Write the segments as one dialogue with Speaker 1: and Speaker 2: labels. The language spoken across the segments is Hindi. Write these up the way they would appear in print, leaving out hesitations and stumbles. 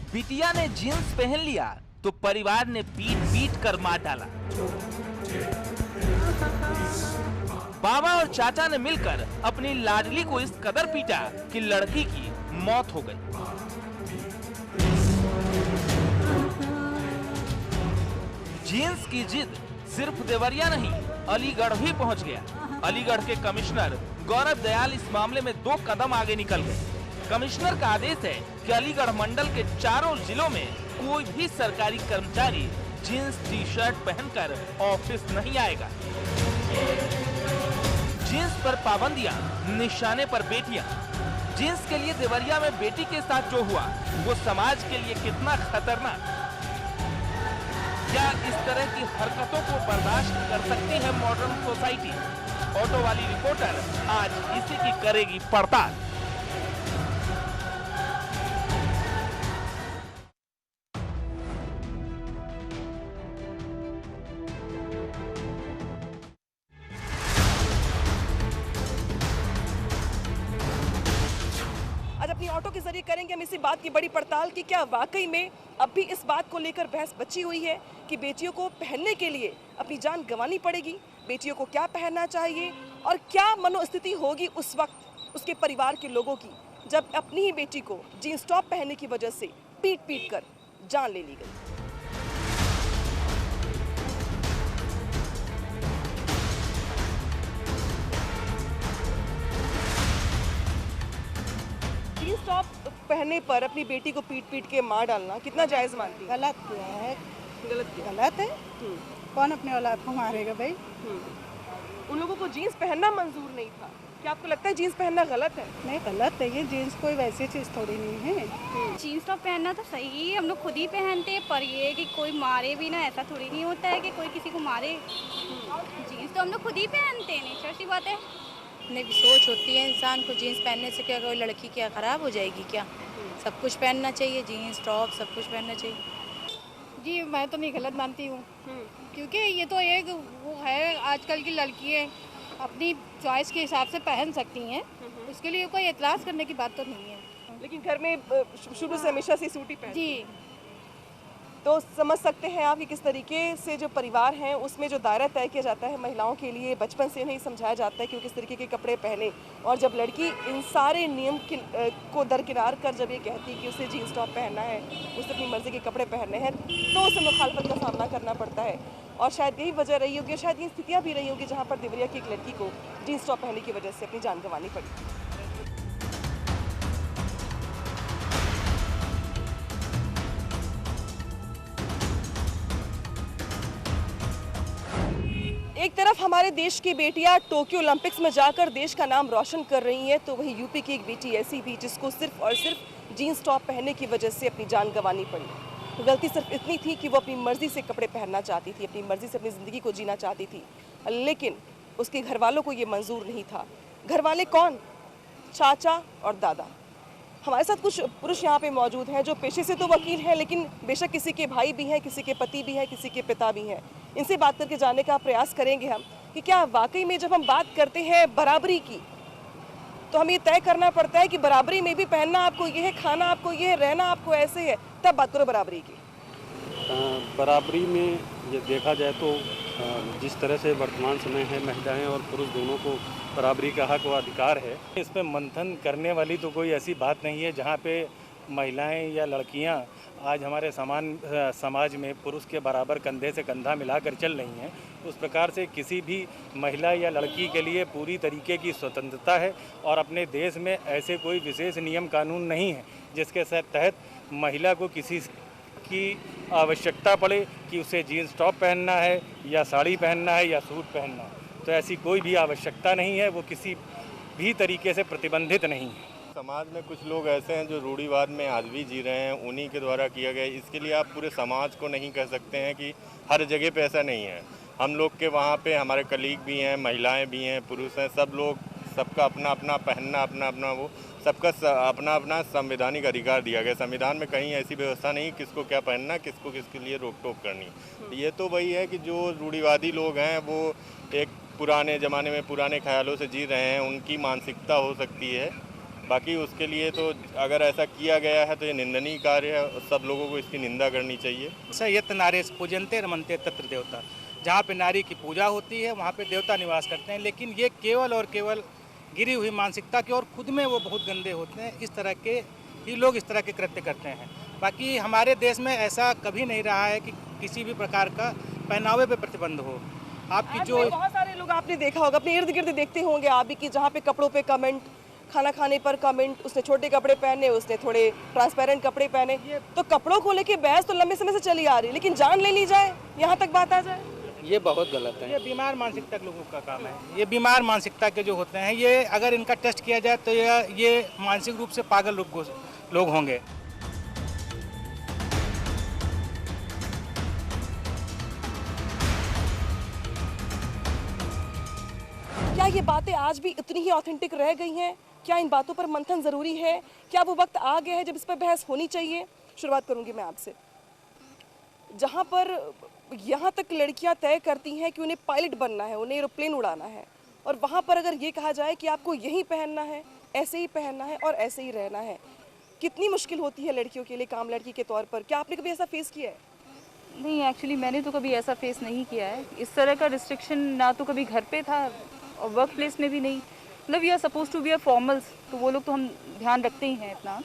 Speaker 1: बिटिया ने जीन्स पहन लिया तो परिवार ने पीट पीट कर मार डाला। बाबा और चाचा ने मिलकर अपनी लाडली को इस कदर पीटा कि लड़की की मौत हो गई। जीन्स की जिद सिर्फ देवरिया नहीं, अलीगढ़ भी पहुंच गया। अलीगढ़ के कमिश्नर गौरव दयाल इस मामले में 2 कदम आगे निकल गए। कमिश्नर का आदेश है कि अलीगढ़ मंडल के चारों जिलों में कोई भी सरकारी कर्मचारी जीन्स टी शर्ट पहनकर ऑफिस नहीं आएगा। जीन्स पर पाबंदियां, निशाने पर बेटियां। जीन्स के लिए देवरिया में बेटी के साथ जो हुआ वो समाज के लिए कितना खतरनाक। क्या इस तरह की हरकतों को बर्दाश्त कर सकती है मॉडर्न सोसाइटी? ऑटो वाली रिपोर्टर आज इसी की करेगी पड़ताल।
Speaker 2: आज अपनी ऑटो के जरिए करेंगे हम इसी बात की बड़ी पड़ताल कि क्या वाकई में अब भी इस बात को लेकर बहस बची हुई है कि बेटियों को पहनने के लिए अपनी जान गंवानी पड़ेगी, बेटियों को क्या पहनना चाहिए और क्या मनोस्थिति होगी उस वक्त उसके परिवार के लोगों की जब अपनी ही बेटी को जीन्स टॉप पहनने की वजह से पीट पीट कर जान ले ली गई। जीन्स टॉप पहनने पर अपनी बेटी को पीट पीट के मार डालना कितना जायज मानती है?
Speaker 3: गलत है,
Speaker 2: गलत है।
Speaker 3: कौन अपने औलाद को मारेगा भाई?
Speaker 2: उन लोगों को जीन्स पहनना मंजूर नहीं था, क्या आपको लगता है जीन्स पहनना गलत है?
Speaker 3: नहीं, गलत है। ये जीन्स कोई वैसी चीज़ थोड़ी नहीं है।
Speaker 4: जीन्स टॉप पहनना तो सही है, हम लोग खुद ही पहनते हैं, पर ये कि कोई मारे भी ना, ऐसा थोड़ी नहीं होता है कि कोई किसी को मारे। जीन्स तो हम लोग खुद ही पहनते हैं, नेचर सी बात है।
Speaker 5: अपने भी सोच होती है इंसान को, जीन्स पहनने से क्या कोई लड़की क्या ख़राब हो जाएगी क्या? सब कुछ पहनना चाहिए, जीन्स टॉप सब कुछ पहनना चाहिए।
Speaker 6: जी मैं तो नहीं गलत मानती हूँ, क्योंकि ये तो एक वो है, आजकल की लड़कियाँ अपनी चॉइस के हिसाब से पहन सकती हैं, उसके लिए कोई एतराज़ करने की बात तो नहीं है।
Speaker 2: लेकिन घर में शुरू से हमेशा से सूट ही पहनते
Speaker 6: जी,
Speaker 2: तो समझ सकते हैं आप कि किस तरीके से जो परिवार हैं उसमें जो दायरा तय किया जाता है महिलाओं के लिए बचपन से नहीं समझाया जाता है कि वो किस तरीके के कपड़े पहने, और जब लड़की इन सारे नियम को दरकिनार कर जब ये कहती है कि उसे जीन्स टॉप पहनना है, उसे अपनी मर्जी के कपड़े पहनने हैं, तो उसे मुखालफत का सामना करना पड़ता है। और शायद यही वजह रही होगी, शायद ये स्थितियाँ भी रही होगी जहाँ पर देवरिया की एक लड़की को जीन्स टॉप पहनने की वजह से अपनी जान गंवानी पड़ी। एक तरफ हमारे देश की बेटियां टोक्यो ओलंपिक्स में जाकर देश का नाम रोशन कर रही हैं, तो वहीं यूपी की एक बेटी ऐसी भी जिसको सिर्फ और सिर्फ जीन्स टॉप पहनने की वजह से अपनी जान गंवानी पड़ी। गलती सिर्फ इतनी थी कि वो अपनी मर्जी से कपड़े पहनना चाहती थी, अपनी मर्जी से अपनी ज़िंदगी को जीना चाहती थी, लेकिन उसके घर वालों को ये मंजूर नहीं था। घर वाले कौन? चाचा और दादा। हमारे साथ कुछ पुरुष यहाँ पे मौजूद हैं जो पेशे से तो वकील हैं, लेकिन बेशक किसी के भाई भी हैं, किसी के पति भी हैं, किसी के पिता भी हैं। इनसे बात करके जानने का प्रयास करेंगे हम कि क्या वाकई में जब हम बात करते हैं बराबरी की, तो हमें ये तय करना पड़ता है कि बराबरी में भी पहनना आपको ये है, खाना आपको ये है, रहना आपको ऐसे है, तब बात करो बराबरी की।
Speaker 7: बराबरी में ये देखा जाए तो जिस तरह से वर्तमान समय है, महिलाएं और पुरुष दोनों को बराबरी का हक व अधिकार है। इस पर मंथन करने वाली तो कोई ऐसी बात नहीं है जहाँ पे महिलाएं या लड़कियां आज हमारे समाज में पुरुष के बराबर कंधे से कंधा मिलाकर चल रही हैं। उस प्रकार से किसी भी महिला या लड़की के लिए पूरी तरीके की स्वतंत्रता है और अपने देश में ऐसे कोई विशेष नियम कानून नहीं है जिसके तहत महिला को किसी की आवश्यकता पड़े कि उसे जीन्स टॉप पहनना है या साड़ी पहनना है या सूट पहनना है। तो ऐसी कोई भी आवश्यकता नहीं है, वो किसी भी तरीके से प्रतिबंधित नहीं है।
Speaker 8: समाज में कुछ लोग ऐसे हैं जो रूढ़िवाद में आज भी जी रहे हैं, उन्हीं के द्वारा किया गया। इसके लिए आप पूरे समाज को नहीं कह सकते हैं कि हर जगह पे ऐसा नहीं है। हम लोग के वहाँ पे हमारे कलीग भी हैं, महिलाएं भी हैं, पुरुष हैं, सब लोग, सबका अपना अपना पहनना, अपना अपना वो सबका अपना अपना संवैधानिक अधिकार दिया गया। संविधान में कहीं ऐसी व्यवस्था नहीं किसको क्या पहनना, किसको किसके लिए रोक टोक करनी। ये तो वही है कि जो रूढ़िवादी लोग हैं वो एक पुराने ज़माने में पुराने ख्यालों से जी रहे हैं, उनकी मानसिकता हो सकती है। बाकी उसके लिए तो अगर ऐसा किया गया है तो ये निंदनीय कार्य है और सब लोगों को इसकी निंदा करनी चाहिए।
Speaker 9: स यत् नारेश पूजन्ते रमन्ते तत्र देवता। जहाँ पे नारी की पूजा होती है वहाँ पे देवता निवास करते हैं, लेकिन ये केवल और केवल गिरी हुई मानसिकता के और खुद में वो बहुत गंदे होते हैं। इस तरह के ही लोग इस तरह के कृत्य करते हैं। बाकी हमारे देश में ऐसा कभी नहीं रहा है कि किसी भी प्रकार का पहनावे पे प्रतिबंध हो। आपकी जो
Speaker 2: बहुत सारे लोग आपने देखा होगा, अपने इर्द गिर्द देखते होंगे आप भी, कि जहाँ पे कपड़ों पे कमेंट, खाना खाने पर कमेंट, उसने छोटे कपड़े पहने, उसने थोड़े ट्रांसपेरेंट कपड़े पहने। तो कपड़ों को लेके बहस तो लंबे समय से चली आ रही है, लेकिन जान ले ली जाए, यहाँ तक बात आ जाए,
Speaker 9: ये बहुत गलत है। ये बीमार मानसिकता के लोगों का काम है। ये बीमार मानसिकता के जो होते हैं, ये अगर इनका टेस्ट किया जाए तो ये मानसिक रूप से पागल लोग होंगे।
Speaker 2: क्या ये बातें आज भी इतनी ही ऑथेंटिक रह गई हैं? क्या इन बातों पर मंथन ज़रूरी है? क्या वो वक्त आ गया है जब इस पर बहस होनी चाहिए? शुरुआत करूंगी मैं आपसे, जहाँ पर यहाँ तक लड़कियाँ तय करती हैं कि उन्हें पायलट बनना है, उन्हें एरोप्लेन उड़ाना है, और वहाँ पर अगर ये कहा जाए कि आपको यही पहनना है, ऐसे ही पहनना है और ऐसे ही रहना है, कितनी मुश्किल होती है लड़कियों के लिए काम लड़की के तौर पर? क्या आपने कभी ऐसा फेस किया है?
Speaker 10: नहीं, एक्चुअली मैंने तो कभी ऐसा फेस नहीं किया है। इस तरह का रिस्ट्रिक्शन ना तो कभी घर पे था और वर्क प्लेस में भी नहीं। मतलब we are suppose to be are formals, तो वो लोग तो हम ध्यान रखते ही हैं इतना।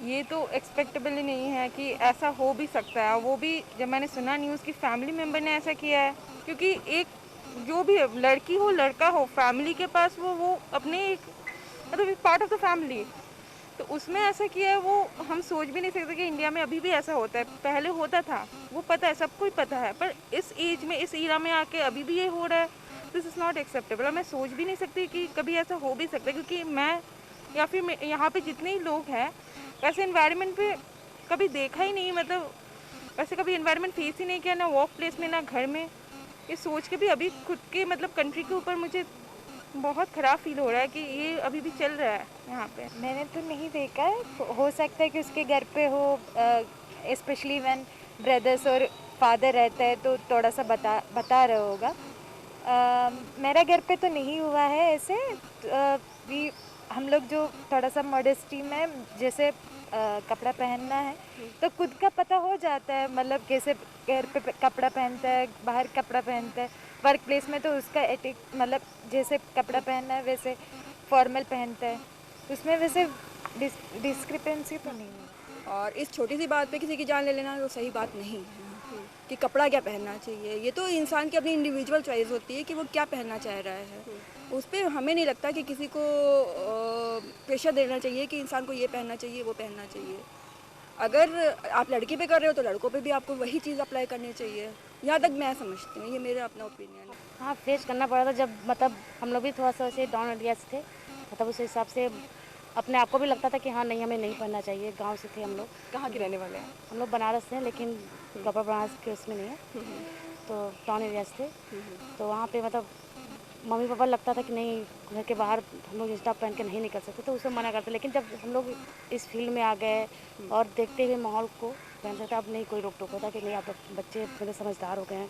Speaker 11: ये तो एक्सपेक्टेबल ही नहीं है कि ऐसा हो भी सकता है। वो भी जब मैंने सुना न्यूज़ की फैमिली मेम्बर ने ऐसा किया है, क्योंकि एक जो भी लड़की हो लड़का हो, फैमिली के पास वो अपने एक मतलब पार्ट ऑफ द फैमिली, तो उसमें ऐसा किया है। वो हम सोच भी नहीं सकते कि इंडिया में अभी भी ऐसा होता है। पहले होता था, वो पता है, सबको ही पता है, पर इस एज में, इस ईरा में आके अभी भी ये हो रहा है। This is not acceptable. और मैं सोच भी नहीं सकती कि कभी ऐसा हो भी सकता है, क्योंकि मैं या फिर यहाँ पे जितने ही लोग हैं वैसे एनवायरनमेंट पे कभी देखा ही नहीं, मतलब वैसे कभी एनवायरनमेंट फेस ही नहीं किया, ना वर्क प्लेस में ना घर में। ये सोच के भी अभी खुद के मतलब कंट्री के ऊपर मुझे बहुत ख़राब फील हो रहा है कि ये अभी भी चल रहा है यहाँ पे।
Speaker 12: मैंने तो नहीं देखा है, हो सकता है कि उसके घर पे हो, स्पेशली व्हेन ब्रदर्स और फादर रहता है तो थोड़ा सा बता रहा होगा। मेरा घर पे तो नहीं हुआ है ऐसे। भी हम लोग जो थोड़ा सा मॉडेस्टी में जैसे कपड़ा पहनना है तो खुद का पता हो जाता है, मतलब कैसे घर पे कपड़ा पहनता है, बाहर कपड़ा पहनता है, वर्क प्लेस में तो उसका एटिक मतलब जैसे कपड़ा पहनना है वैसे फॉर्मल पहनता है, उसमें वैसे डिस्क्रिपेंसी तो नहीं है।
Speaker 13: और इस छोटी सी बात पे किसी की जान ले लेना तो सही बात नहीं है कि कपड़ा क्या पहनना चाहिए। ये तो इंसान की अपनी इंडिविजुअल चॉइस होती है कि वो क्या पहनना चाह रहा है। उस पर हमें नहीं लगता कि किसी को प्रेशर देना चाहिए कि इंसान को ये पहनना चाहिए, वो पहनना चाहिए। अगर आप लड़की पे कर रहे हो तो लड़कों पे भी आपको वही चीज़ अप्लाई करनी चाहिए। यहाँ तक मैं समझती हूँ, ये मेरा अपना ओपिनियन है।
Speaker 14: हाँ, फेस करना पड़ा था जब मतलब हम लोग भी थोड़ा सा ऐसे डाउन एरिया से थे, मतलब उस हिसाब से अपने आप को भी लगता था कि हाँ नहीं, हमें नहीं पहनना चाहिए। गांव से थे हम लोग।
Speaker 2: कहाँ के रहने वाले हैं?
Speaker 14: हम लोग बनारस से हैं, लेकिन प्रॉपर बनारस के उसमें नहीं है, तो टाउन एरिया से थे। तो वहाँ पे मतलब मम्मी पापा लगता था कि नहीं, घर के बाहर हम लोग जींस टॉप पहन के नहीं निकल सकते, तो उसे मना करते। लेकिन जब हम लोग इस फील्ड में आ गए और देखते हुए माहौल को पहन सकते, अब नहीं कोई रोक टोक होता कि नहीं आप बच्चे थोड़े समझदार हो गए हैं,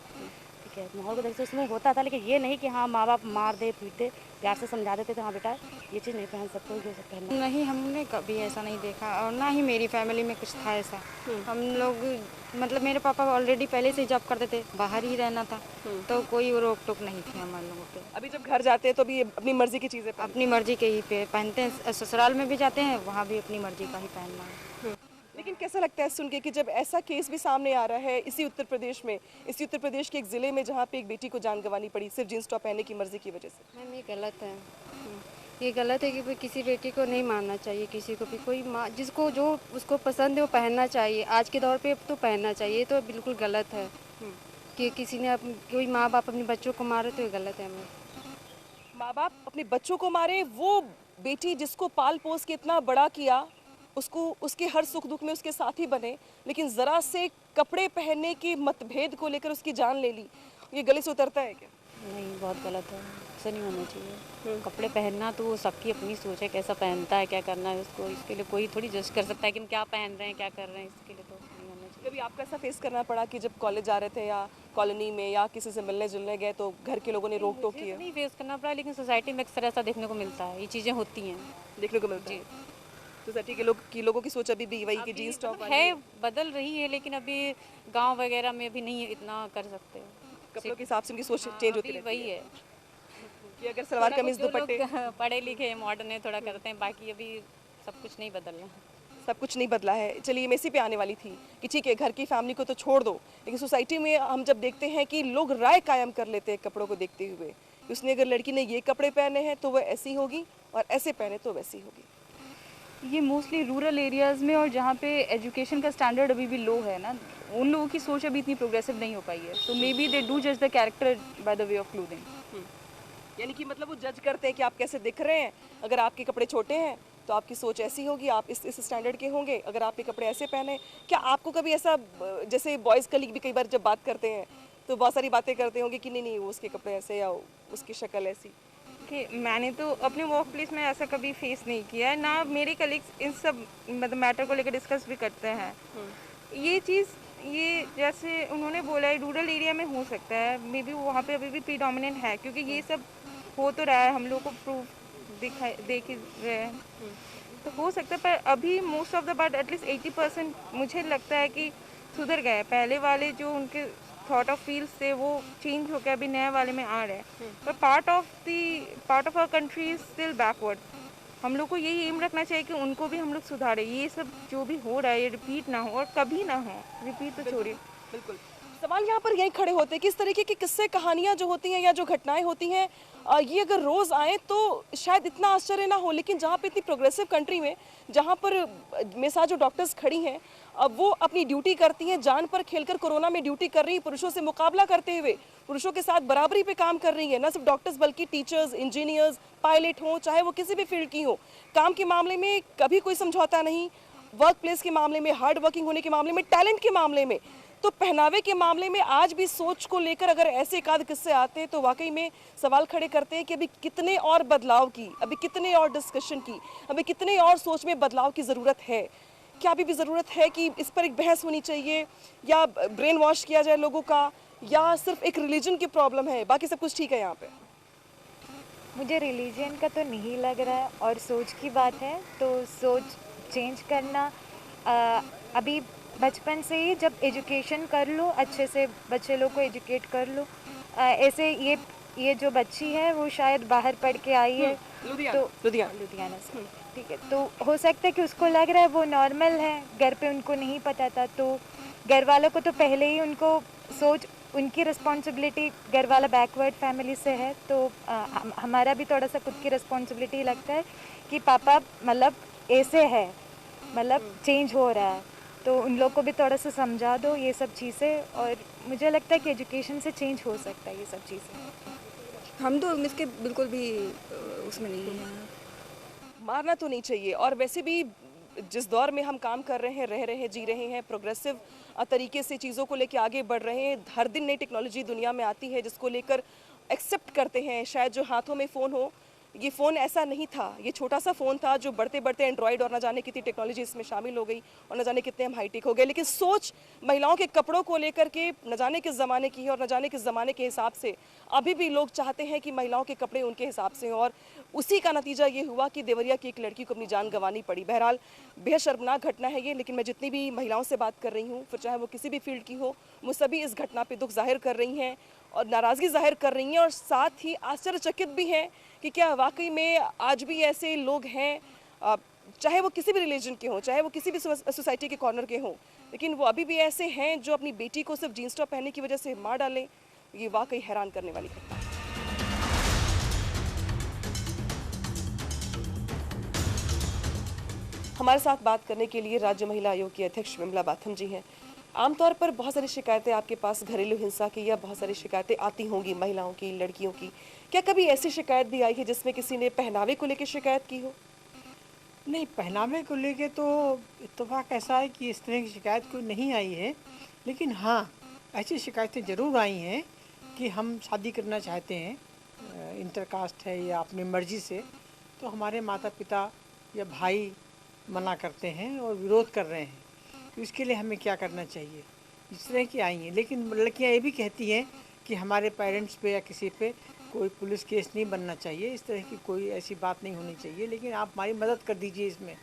Speaker 14: ठीक है। माहौल को देखते उसमें होता था, लेकिन ये नहीं कि हाँ माँ बाप मार दे पीट दे, प्यार से समझा देते थे हाँ बेटा ये चीज़ नहीं पहन सकते, ये सब पहनना
Speaker 11: नहीं। हमने कभी ऐसा नहीं देखा और ना ही मेरी फैमिली में कुछ था ऐसा। हम लोग मतलब मेरे पापा ऑलरेडी पहले से जॉब करते थे, बाहर ही रहना था, तो कोई रोक टोक नहीं थी हमारे लोगों पे।
Speaker 2: अभी जब घर जाते हैं तो भी अपनी मर्जी की चीज़ें
Speaker 11: अपनी मर्जी के ही पहनते हैं। ससुराल में भी जाते हैं, वहाँ भी अपनी मर्जी का ही पहनना है।
Speaker 2: लेकिन कैसा लगता है सुन के कि जब ऐसा केस भी सामने आ रहा है इसी उत्तर प्रदेश में, इसी उत्तर प्रदेश के एक ज़िले में, जहाँ पे एक बेटी को जान गंवानी पड़ी सिर्फ जींस टॉप पहनने की मर्जी की वजह से?
Speaker 15: मैम ये गलत है। ये गलत है कि किसी बेटी को नहीं मानना चाहिए, किसी को भी। कोई माँ जिसको जो उसको पसंद है वो पहनना चाहिए, आज के दौर पे तो पहनना चाहिए। तो बिल्कुल गलत है कि किसी ने कोई माँ बाप अपने बच्चों को मारे, तो ये गलत है।
Speaker 2: माँ बाप अपने बच्चों को मारे, वो बेटी जिसको पाल पोस के इतना बड़ा किया, उसको उसके हर सुख दुख में उसके साथी बने, लेकिन ज़रा से कपड़े पहनने के मतभेद को लेकर उसकी जान ले ली, ये गले से उतरता है क्या?
Speaker 14: नहीं, बहुत गलत है, ऐसा नहीं होना चाहिए। कपड़े पहनना तो वो सबकी अपनी सोच है, कैसा पहनता है, क्या करना है उसको, इसके लिए कोई थोड़ी जज कर सकता है कि हम क्या पहन रहे हैं, क्या कर रहे हैं, इसके लिए तो नहीं होना चाहिए।
Speaker 2: कभी आपको ऐसा फेस करना पड़ा कि जब कॉलेज जा रहे थे या कॉलोनी में या किसी से मिलने जुलने गए तो घर के लोगों ने रोक टोक की है?
Speaker 14: नहीं फेस करना पड़ा, लेकिन सोसाइटी में अक्सर ऐसा देखने को मिलता है, ये चीज़ें होती हैं।
Speaker 2: देखने को मिलता है। सोसाइटी के लोगों की सोच अभी भी वही कि जीन्स टॉप
Speaker 16: है, बदल रही है, लेकिन अभी गांव वगैरह में भी नहीं इतना कर सकते।
Speaker 2: कपड़ों के हिसाब से उनकी सोच चेंज होती रहती
Speaker 16: वही है
Speaker 2: कि अगर सलवार कमीज दुपट्टे
Speaker 16: पढ़े लिखे मॉडर्न है थोड़ा करते हैं, बाकी अभी सब कुछ नहीं बदल रहा।
Speaker 2: सब कुछ नहीं बदला है। चलिए मैं इसी पे आने वाली थी कि ठीक है घर की फैमिली को तो छोड़ दो, लेकिन सोसाइटी में हम जब देखते हैं कि लोग राय कायम कर लेते हैं कपड़ों को देखते हुए, उसने अगर लड़की ने ये कपड़े पहने हैं तो वह ऐसी होगी और ऐसे पहने तो वैसी होगी।
Speaker 10: ये मोस्टली रूरल एरियाज़ में और जहाँ पे एजुकेशन का स्टैंडर्ड अभी भी लो है ना, उन लोगों की सोच अभी इतनी प्रोग्रेसिव नहीं हो पाई है। तो मे बी दे डू जज the character by the way of clothing.
Speaker 2: यानी कि मतलब वो जज करते हैं कि आप कैसे दिख रहे हैं। अगर आपके कपड़े छोटे हैं तो आपकी सोच ऐसी होगी, आप इस स्टैंडर्ड के होंगे। अगर आपके कपड़े ऐसे पहने, क्या आपको कभी ऐसा, जैसे बॉयज़ कलीग भी कई बार जब बात करते हैं तो बहुत सारी बातें करते होंगे कि नहीं वो उसके कपड़े ऐसे या उसकी शक्ल ऐसी?
Speaker 11: कि मैंने तो अपने वर्क प्लेस में ऐसा कभी फेस नहीं किया है, ना मेरे कलीग्स इन सब मतलब मैटर को लेकर डिस्कस भी करते हैं। ये चीज़ ये जैसे उन्होंने बोला है रूरल एरिया में हो सकता है, मे बी वहाँ पे अभी भी प्रीडोमिनेंट है, क्योंकि ये सब हो तो रहा है, हम लोग को प्रूफ देख ही रहे हैं, तो हो सकता है। पर अभी most of the part at least 80% मुझे लगता है कि सुधर गए। पहले वाले जो उनके थॉट ऑफ फील्स थे वो चेंज होकर अभी नए वाले में आ रहे हैं, पर part of our country is still backward. हम लोग को यही एम रखना चाहिए कि उनको भी हम लोग सुधारें, ये सब जो भी हो रहा है ये रिपीट ना हो और कभी ना हो। रिपीट तो छोड़िए।
Speaker 2: बिल्कुल सवाल यहाँ पर यही खड़े होते हैं कि इस तरीके की किस्से कहानियाँ जो होती हैं या जो घटनाएं होती हैं, ये अगर रोज़ आए तो शायद इतना आश्चर्य ना हो, लेकिन जहाँ पे इतनी प्रोग्रेसिव कंट्री में, जहाँ पर मेरे साथ जो डॉक्टर्स खड़ी हैं, अब वो अपनी ड्यूटी करती हैं, जान पर खेलकर कोरोना में ड्यूटी कर रही हैं, पुरुषों से मुकाबला करते हुए पुरुषों के साथ बराबरी पे काम कर रही है। न सिर्फ डॉक्टर्स बल्कि टीचर्स, इंजीनियर्स, पायलट हों, चाहे वो किसी भी फील्ड की हो, काम के मामले में कभी कोई समझौता नहीं, वर्क प्लेस के मामले में, हार्ड वर्किंग होने के मामले में, टैलेंट के मामले में, तो पहनावे के मामले में आज भी सोच को लेकर अगर ऐसे एक आध किस्से आते हैं तो वाकई में सवाल खड़े करते हैं कि अभी कितने और बदलाव की, अभी कितने और डिस्कशन की, अभी कितने और सोच में बदलाव की ज़रूरत है। क्या अभी भी ज़रूरत है कि इस पर एक बहस होनी चाहिए, या ब्रेन वॉश किया जाए लोगों का, या सिर्फ एक रिलीजन की प्रॉब्लम है, बाकी सब कुछ ठीक है यहाँ पे?
Speaker 12: मुझे रिलीजन का तो नहीं लग रहा है, और सोच की बात है तो सोच चेंज करना अभी बचपन से ही जब एजुकेशन कर लो, अच्छे से बच्चे लोग को एजुकेट कर लो। ऐसे ये जो बच्ची है वो शायद बाहर पढ़ के आई है लुधियाना से, ठीक है, तो हो सकता है कि उसको लग रहा है वो नॉर्मल है, घर पे उनको नहीं पता था, तो घर वालों को तो पहले ही उनको सोच, उनकी रिस्पॉन्सिबिलिटी, घर वाला बैकवर्ड फैमिली से है, तो हमारा भी थोड़ा सा खुद की रिस्पॉन्सिबिलिटी लगता है कि पापा मतलब ऐसे है, मतलब चेंज हो रहा है, तो उन लोग को भी थोड़ा सा समझा दो ये सब चीज़ें। और मुझे लगता है कि एजुकेशन से चेंज हो सकता है ये सब चीज़ें।
Speaker 13: हम तो इसके बिल्कुल भी उसमें नहीं हैं।
Speaker 2: मारना तो नहीं चाहिए, और वैसे भी जिस दौर में हम काम कर रहे हैं, रह रहे हैं, जी रहे हैं, प्रोग्रेसिव तरीके से चीज़ों को लेकर आगे बढ़ रहे हैं, हर दिन नई टेक्नोलॉजी दुनिया में आती है जिसको लेकर एक्सेप्ट करते हैं। शायद जो हाथों में फ़ोन हो, ये फ़ोन ऐसा नहीं था, ये छोटा सा फ़ोन था जो बढ़ते बढ़ते एंड्रॉयड और न जाने कितनी टेक्नोलॉजी इसमें शामिल हो गई और न जाने कितने हम हाईटेक हो गए, लेकिन सोच महिलाओं के कपड़ों को लेकर के न जाने किस ज़माने की है और न जाने किस ज़माने के हिसाब से अभी भी लोग चाहते हैं कि महिलाओं के कपड़े उनके हिसाब से हों, और उसी का नतीजा ये हुआ कि देवरिया की एक लड़की को अपनी जान गंवानी पड़ी। बहरहाल बेहद शर्मनाक घटना है ये, लेकिन मैं जितनी भी महिलाओं से बात कर रही हूँ, फिर चाहे वो किसी भी फील्ड की हो, वो सभी इस घटना पर दुख जाहिर कर रही हैं और नाराज़गी जाहिर कर रही हैं, और साथ ही आश्चर्यचकित भी हैं कि क्या वाकई में आज भी ऐसे लोग हैं, चाहे वो किसी भी रिलीजन के हों, चाहे वो किसी भी सोसाइटी के कॉर्नर के हों, लेकिन वो अभी भी ऐसे हैं जो अपनी बेटी को सिर्फ जीन्स टॉप पहनने की वजह से मार डालें। ये वाकई हैरान करने वाली घटना है। हमारे साथ बात करने के लिए राज्य महिला आयोग की अध्यक्ष विमला बाथम जी हैं। आमतौर पर बहुत सारी शिकायतें आपके पास घरेलू हिंसा की या बहुत सारी शिकायतें आती होंगी महिलाओं की, लड़कियों की, क्या कभी ऐसी शिकायत भी आई है जिसमें किसी ने पहनावे को लेकर शिकायत की हो?
Speaker 17: नहीं, पहनावे को लेके तो इत्तेफाक ऐसा है कि इस तरह की शिकायत कोई नहीं आई है, लेकिन हाँ ऐसी शिकायतें ज़रूर आई हैं कि हम शादी करना चाहते हैं, इंटरकास्ट है या अपनी मर्ज़ी से, तो हमारे माता पिता या भाई मना करते हैं और विरोध कर रहे हैं, तो इसके लिए हमें क्या करना चाहिए, इस तरह की आई हैं। लेकिन लड़कियां ये भी कहती हैं कि हमारे पेरेंट्स पे या किसी पे कोई पुलिस केस नहीं बनना चाहिए, इस तरह की कोई ऐसी बात नहीं होनी चाहिए। लेकिन आप हमारी मदद कर दीजिए इसमें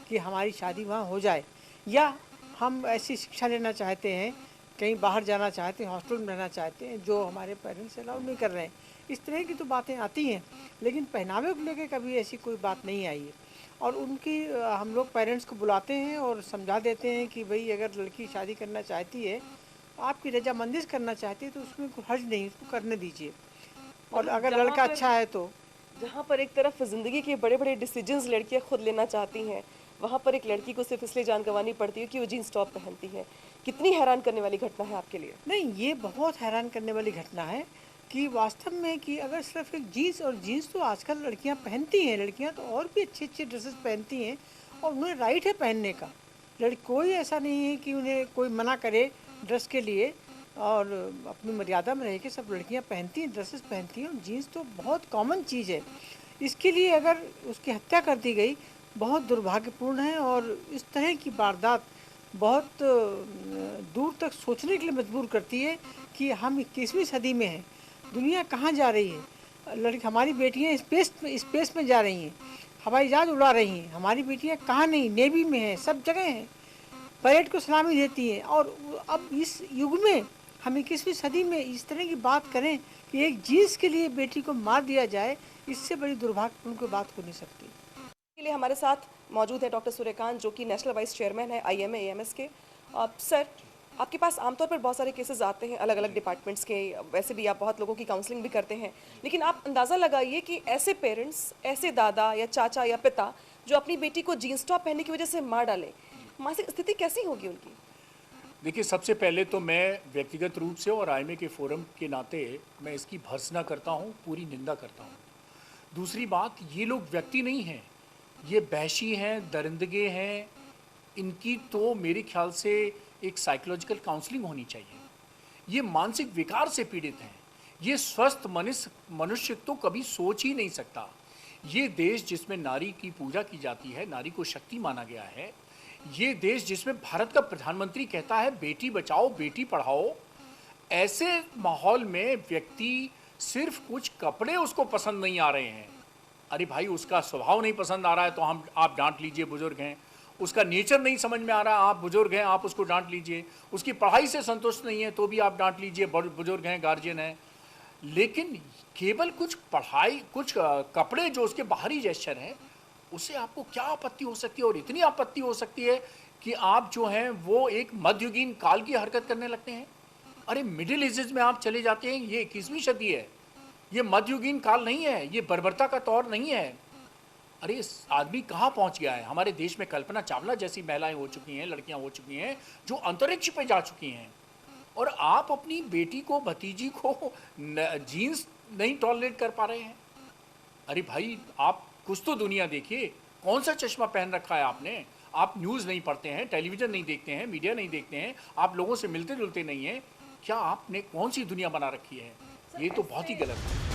Speaker 17: कि हमारी शादी वहाँ हो जाए, या हम ऐसी शिक्षा लेना चाहते हैं, कहीं बाहर जाना चाहते हैं, हॉस्टल में रहना चाहते हैं, जो हमारे पेरेंट्स अलाउ नहीं कर रहे हैं। इस तरह की तो बातें आती हैं, लेकिन पहनावे को लेकर कभी ऐसी कोई बात नहीं आई है। और उनकी हम लोग पेरेंट्स को बुलाते हैं और समझा देते हैं कि भाई अगर लड़की शादी करना चाहती है, आपकी रजामंदी करना चाहती है, तो उसमें कोई हर्ज नहीं, उसको करने दीजिए। और अगर लड़का अच्छा है तो
Speaker 2: जहाँ पर एक तरफ ज़िंदगी के बड़े बड़े डिसीजंस लड़कियाँ खुद लेना चाहती हैं, वहाँ पर एक लड़की को सिर्फ इसलिए जान गंवानी पड़ती है कि वो जीन्स टॉप पहनती है। कितनी हैरान करने वाली घटना है आपके लिए?
Speaker 17: नहीं, ये बहुत हैरान करने वाली घटना है कि वास्तव में कि अगर सिर्फ एक जीन्स, और जीन्स तो आजकल लड़कियां पहनती हैं, लड़कियां तो और भी अच्छी अच्छी ड्रेसेस पहनती हैं और उन्हें राइट है पहनने का। कोई ऐसा नहीं है कि उन्हें कोई मना करे ड्रेस के लिए, और अपनी मर्यादा में रह के सब लड़कियां पहनती हैं, ड्रेसेस पहनती हैं। और जीन्स तो बहुत कॉमन चीज़ है। इसके लिए अगर उसकी हत्या कर दी गई, बहुत दुर्भाग्यपूर्ण है। और इस तरह की वारदात बहुत दूर तक सोचने के लिए मजबूर करती है कि हम 21वीं सदी में हैं, दुनिया कहाँ जा रही है। हमारी बेटियां स्पेस में जा रही हैं, हवाई जहाज उड़ा रही हैं। हमारी बेटियां कहाँ नहीं, नेवी में हैं, सब जगह हैं, परेड को सलामी देती हैं। और अब इस युग में हम 21वीं सदी में इस तरह की बात करें कि एक जीन्स के लिए बेटी को मार दिया जाए, इससे बड़ी दुर्भाग्यपूर्ण कोई बात हो नहीं सकती।
Speaker 2: के लिए हमारे साथ मौजूद है डॉक्टर सूर्यकांत, जो कि नेशनल वाइस चेयरमैन है IMA AMS के। सर, आपके पास आमतौर पर बहुत सारे केसेस आते हैं अलग अलग डिपार्टमेंट्स के, वैसे भी आप बहुत लोगों की काउंसलिंग भी करते हैं, लेकिन आप अंदाज़ा लगाइए कि ऐसे पेरेंट्स, ऐसे दादा या चाचा या पिता जो अपनी बेटी को जीन्स टॉप पहनने की वजह से मार डालें, मानसिक स्थिति कैसी होगी उनकी?
Speaker 18: देखिए, सबसे पहले तो मैं व्यक्तिगत रूप से और IMA के फोरम के नाते मैं इसकी भर्त्सना करता हूँ, पूरी निंदा करता हूँ। दूसरी बात, ये लोग व्यक्ति नहीं हैं, ये बहशी हैं, दरिंदगे हैं। इनकी तो मेरे ख्याल से एक साइकोलॉजिकल काउंसलिंग होनी चाहिए। ये मानसिक विकार से पीड़ित हैं। ये स्वस्थ मनुष्य तो कभी सोच ही नहीं सकता। ये देश जिसमें नारी की पूजा की जाती है, नारी को शक्ति माना गया है, ये देश जिसमें भारत का प्रधानमंत्री कहता है बेटी बचाओ बेटी पढ़ाओ, ऐसे माहौल में व्यक्ति सिर्फ कुछ कपड़े उसको पसंद नहीं आ रहे हैं, अरे भाई उसका स्वभाव नहीं पसंद आ रहा है तो आप डांट लीजिए, बुजुर्ग हैं। उसका नेचर नहीं समझ में आ रहा, आप बुजुर्ग हैं, आप उसको डांट लीजिए। उसकी पढ़ाई से संतुष्ट नहीं है तो भी आप डांट लीजिए, बुजुर्ग हैं, गार्जियन हैं। लेकिन केवल कुछ पढ़ाई, कुछ कपड़े जो उसके बाहरी जेस्चर हैं, उससे आपको क्या आपत्ति हो सकती है? और इतनी आपत्ति हो सकती है कि आप जो हैं वो एक मध्ययुगीन काल की हरकत करने लगते हैं। अरे मिडिल एजेस में आप चले जाते हैं, ये 21वीं सदी है, ये मध्ययुगीन काल नहीं है, ये बर्बरता का तौर नहीं है। अरे इस आदमी कहाँ पहुँच गया है? हमारे देश में कल्पना चावला जैसी महिलाएं हो चुकी हैं, लड़कियां हो चुकी हैं जो अंतरिक्ष पे जा चुकी हैं, और आप अपनी बेटी को, भतीजी को जीन्स नहीं टॉलरेट कर पा रहे हैं। अरे भाई, आप कुछ तो दुनिया देखिए। कौन सा चश्मा पहन रखा है आपने? आप न्यूज़ नहीं पढ़ते हैं, टेलीविज़न नहीं देखते हैं, मीडिया नहीं देखते हैं, आप लोगों से मिलते जुलते नहीं हैं। क्या आपने कौन सी दुनिया बना रखी है? ये तो बहुत ही गलत है।